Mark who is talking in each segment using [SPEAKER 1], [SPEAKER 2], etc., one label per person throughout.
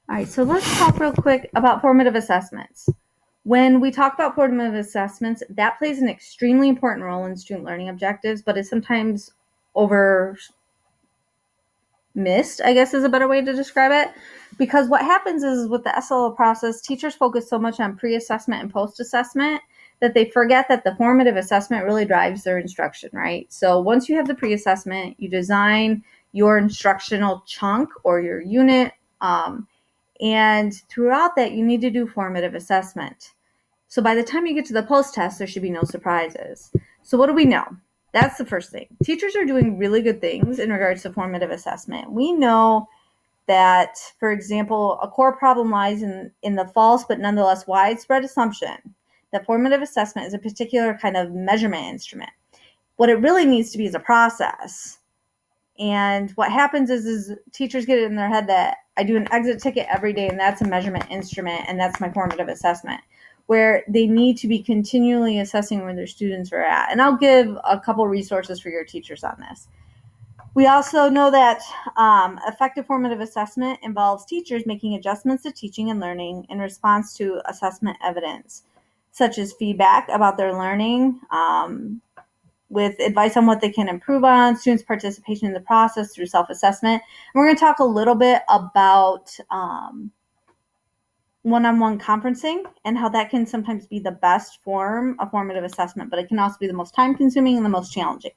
[SPEAKER 1] All right, so let's talk real quick about formative assessments. When we talk about formative assessments, that plays an extremely important role in student learning objectives, but is sometimes over missed, I guess is a better way to describe it. Because what happens is with the SLO process, teachers focus so much on pre-assessment and post-assessment that they forget that the formative assessment really drives their instruction, right? So once you have the pre-assessment, you design your instructional chunk or your unit, and throughout that, you need to do formative assessment. So by the time you get to the post-test, there should be no surprises. So what do we know? That's the first thing. Teachers are doing really good things in regards to formative assessment. We know that, for example, a core problem lies in the false but nonetheless widespread assumption that formative assessment is a particular kind of measurement instrument. What it really needs to be is a process. And what happens is teachers get it in their head that I do an exit ticket every day and that's a measurement instrument and that's my formative assessment, where they need to be continually assessing where their students are at. And I'll give a couple resources for your teachers on this. We also know that effective formative assessment involves teachers making adjustments to teaching and learning in response to assessment evidence, such as feedback about their learning, with advice on what they can improve on, students' participation in the process through self-assessment. And we're going to talk a little bit about one-on-one conferencing and how that can sometimes be the best form of formative assessment, but it can also be the most time-consuming and the most challenging.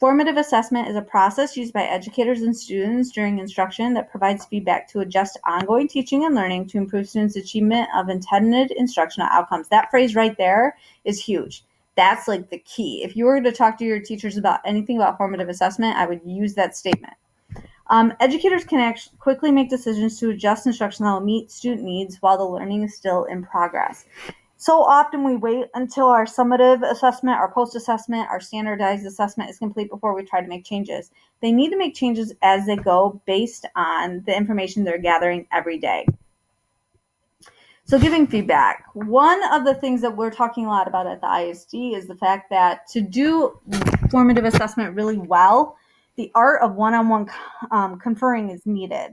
[SPEAKER 1] Formative assessment is a process used by educators and students during instruction that provides feedback to adjust ongoing teaching and learning to improve students' achievement of intended instructional outcomes. That phrase right there is huge. That's like the key. If you were to talk to your teachers about anything about formative assessment, I would use that statement. Educators can quickly make decisions to adjust instruction that will meet student needs while the learning is still in progress. So often we wait until our summative assessment, our post-assessment, our standardized assessment is complete before we try to make changes. They need to make changes as they go based on the information they're gathering every day. So giving feedback. One of the things that we're talking a lot about at the ISD is the fact that to do formative assessment really well, the art of one-on-one conferring is needed.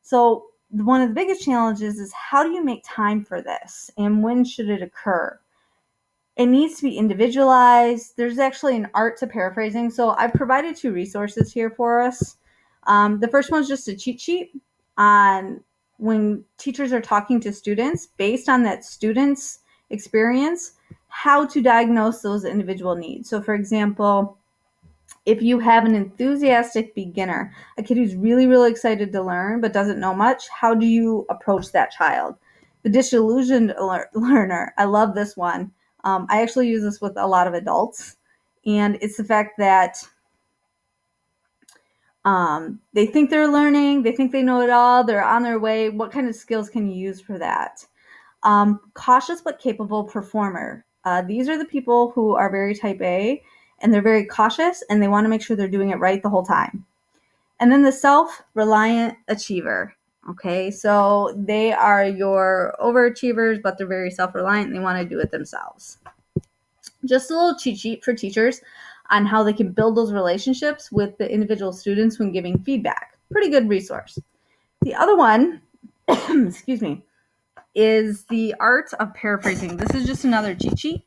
[SPEAKER 1] So one of the biggest challenges is how do you make time for this and when should it occur? It needs to be individualized. There's actually an art to paraphrasing. So I've provided two resources here for us. The first one is just a cheat sheet on when teachers are talking to students based on that student's experience, how to diagnose those individual needs. So for example, if you have an enthusiastic beginner, a kid who's really, really excited to learn but doesn't know much, how do you approach that child? The disillusioned learner, I love this one. I actually use this with a lot of adults, and it's the fact that they think they're learning, they think they know it all, they're on their way. What kind of skills can you use for that? Cautious but capable performer. These are the people who are very type A, and they're very cautious, and they want to make sure they're doing it right the whole time. And then the self-reliant achiever. Okay, so they are your overachievers, but they're very self-reliant and they want to do it themselves. Just a little cheat sheet for teachers on how they can build those relationships with the individual students when giving feedback. Pretty good resource. The other one, excuse me, is the art of paraphrasing. This is just another cheat sheet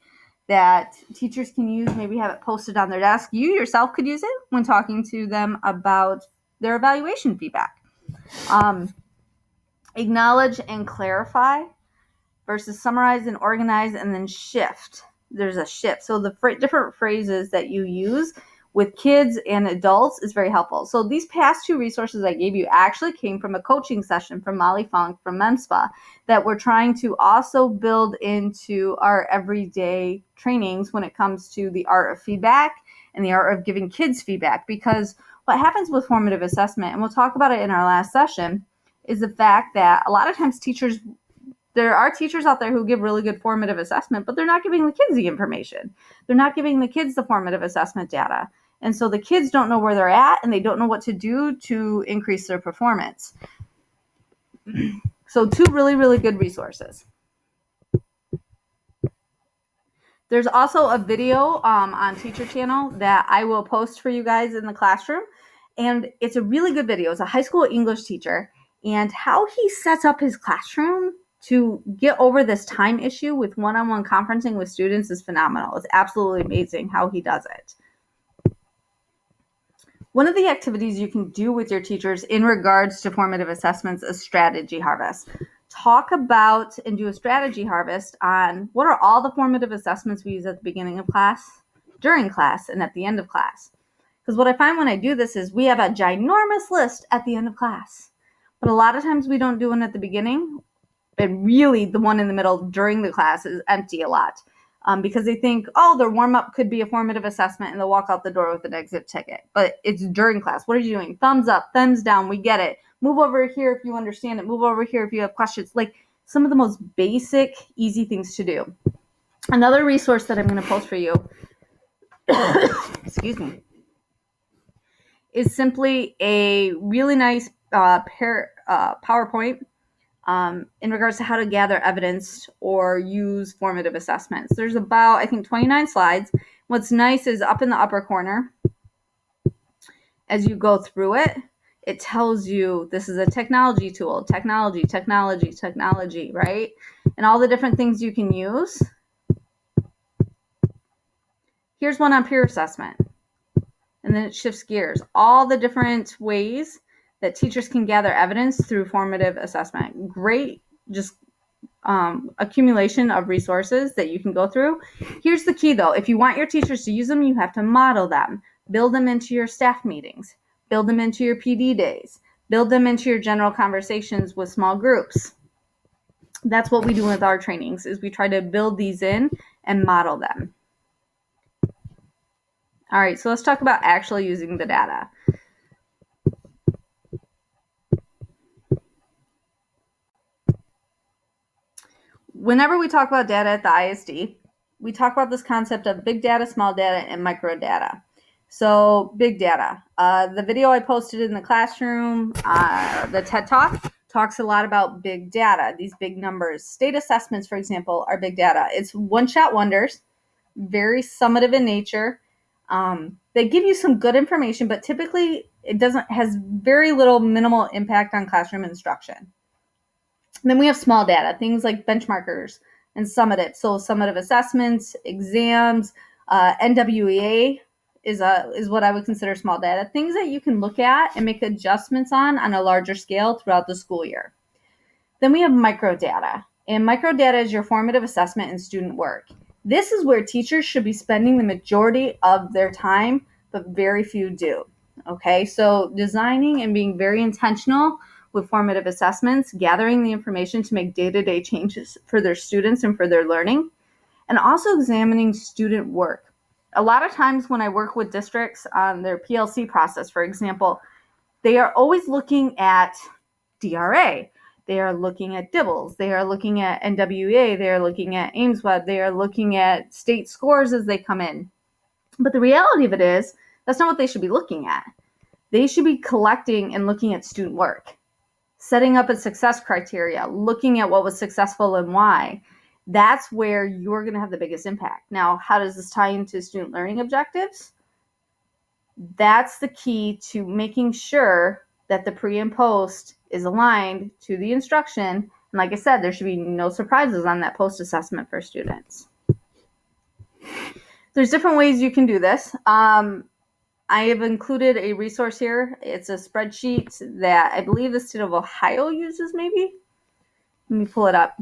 [SPEAKER 1] that teachers can use, maybe have it posted on their desk. You yourself could use it when talking to them about their evaluation feedback. Acknowledge and clarify versus summarize and organize and then shift. There's a shift. So the different phrases that you use with kids and adults is very helpful. So these past two resources I gave you actually came from a coaching session from Molly Funk from MEMSPA that we're trying to also build into our everyday trainings when it comes to the art of feedback and the art of giving kids feedback. Because what happens with formative assessment, and we'll talk about it in our last session, is the fact that a lot of times there are teachers out there who give really good formative assessment, but they're not giving the kids the information. They're not giving the kids the formative assessment data. And so the kids don't know where they're at and they don't know what to do to increase their performance. So two really, really good resources. There's also a video on Teacher Channel that I will post for you guys in the classroom. And it's a really good video. It's a high school English teacher. And how he sets up his classroom to get over this time issue with one-on-one conferencing with students is phenomenal. It's absolutely amazing how he does it. One of the activities you can do with your teachers in regards to formative assessments is strategy harvest. Talk about and do a strategy harvest on what are all the formative assessments we use at the beginning of class, during class, and at the end of class. Because what I find when I do this is we have a ginormous list at the end of class, but a lot of times we don't do one at the beginning, and really the one in the middle during the class is empty a lot. Because they think, oh, their warm-up could be a formative assessment, and they'll walk out the door with an exit ticket. But it's during class. What are you doing? Thumbs up, thumbs down, we get it. Move over here if you understand it. Move over here if you have questions. Like some of the most basic, easy things to do. Another resource that I'm going to post for you, excuse me, is simply a really nice PowerPoint in regards to how to gather evidence or use formative assessments. There's about, I think, 29 slides. What's nice is up in the upper corner, as you go through it, it tells you this is a technology tool, technology, right? And all the different things you can use. Here's one on peer assessment. And then it shifts gears. All the different ways that teachers can gather evidence through formative assessment. Great, just accumulation of resources that you can go through. Here's the key though. If you want your teachers to use them, you have to model them. Build them into your staff meetings. Build them into your PD days. Build them into your general conversations with small groups. That's what we do with our trainings, is we try to build these in and model them. All right, so let's talk about actually using the data. Whenever we talk about data at the ISD, we talk about this concept of big data, small data, and micro data. So big data. The video I posted in the classroom, the TED Talk, talks a lot about big data, these big numbers. State assessments, for example, are big data. It's one-shot wonders, very summative in nature. They give you some good information, but typically it has very little minimal impact on classroom instruction. And then we have small data, things like benchmarkers and summative. So summative assessments, exams, NWEA is what I would consider small data, things that you can look at and make adjustments on a larger scale throughout the school year. Then we have microdata, and microdata is your formative assessment and student work. This is where teachers should be spending the majority of their time, but very few do. Okay, so designing and being very intentional with formative assessments, gathering the information to make day-to-day changes for their students and for their learning, and also examining student work. A lot of times when I work with districts on their PLC process, for example, they are always looking at DRA. They are looking at DIBELS. They are looking at NWEA. They are looking at AIMSWeb. They are looking at state scores as they come in. But the reality of it is, that's not what they should be looking at. They should be collecting and looking at student work, setting up a success criteria, looking at what was successful and why. That's where you're going to have the biggest impact. Now, how does this tie into student learning objectives? That's the key to making sure that the pre and post is aligned to the instruction. And like I said, there should be no surprises on that post assessment for students. There's different ways you can do this. I have included a resource here. It's a spreadsheet that I believe the state of Ohio uses, maybe. Let me pull it up.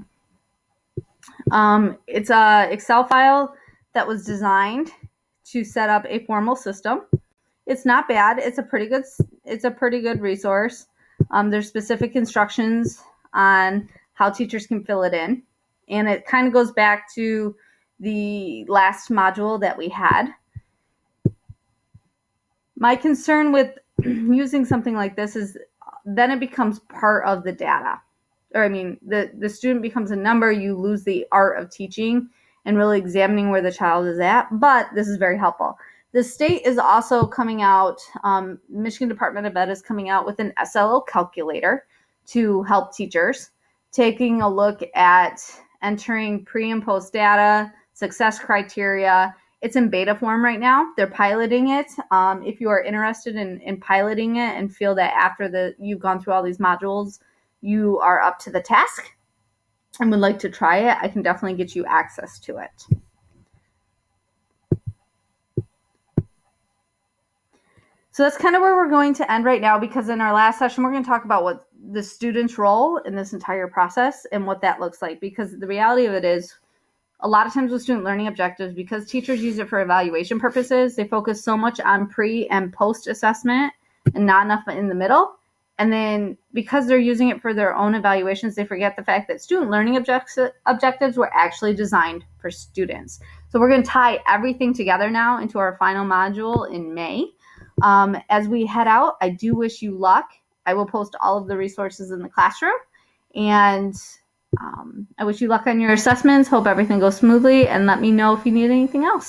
[SPEAKER 1] It's a Excel file that was designed to set up a formal system. It's not bad. It's a pretty good resource. There's specific instructions on how teachers can fill it in. And it kind of goes back to the last module that we had. My concern with using something like this is then it becomes part of the data. Or I mean, the student becomes a number. You lose the art of teaching and really examining where the child is at. But this is very helpful. The state is also coming out, Michigan Department of Ed is coming out with an SLO calculator to help teachers, taking a look at entering pre and post data, success criteria, It's in beta form right now. They're piloting it. If you are interested in piloting it and feel that after you've gone through all these modules, you are up to the task and would like to try it, I can definitely get you access to it. So that's kind of where we're going to end right now, because in our last session, we're going to talk about what the student's role in this entire process and what that looks like. Because the reality of it is, a lot of times with student learning objectives, because teachers use it for evaluation purposes, they focus so much on pre and post assessment and not enough in the middle. And then because they're using it for their own evaluations, they forget the fact that student learning objectives were actually designed for students. So we're going to tie everything together now into our final module in May. As we head out, I do wish you luck. I will post all of the resources in the classroom, and I wish you luck on your assessments. Hope everything goes smoothly, and let me know if you need anything else.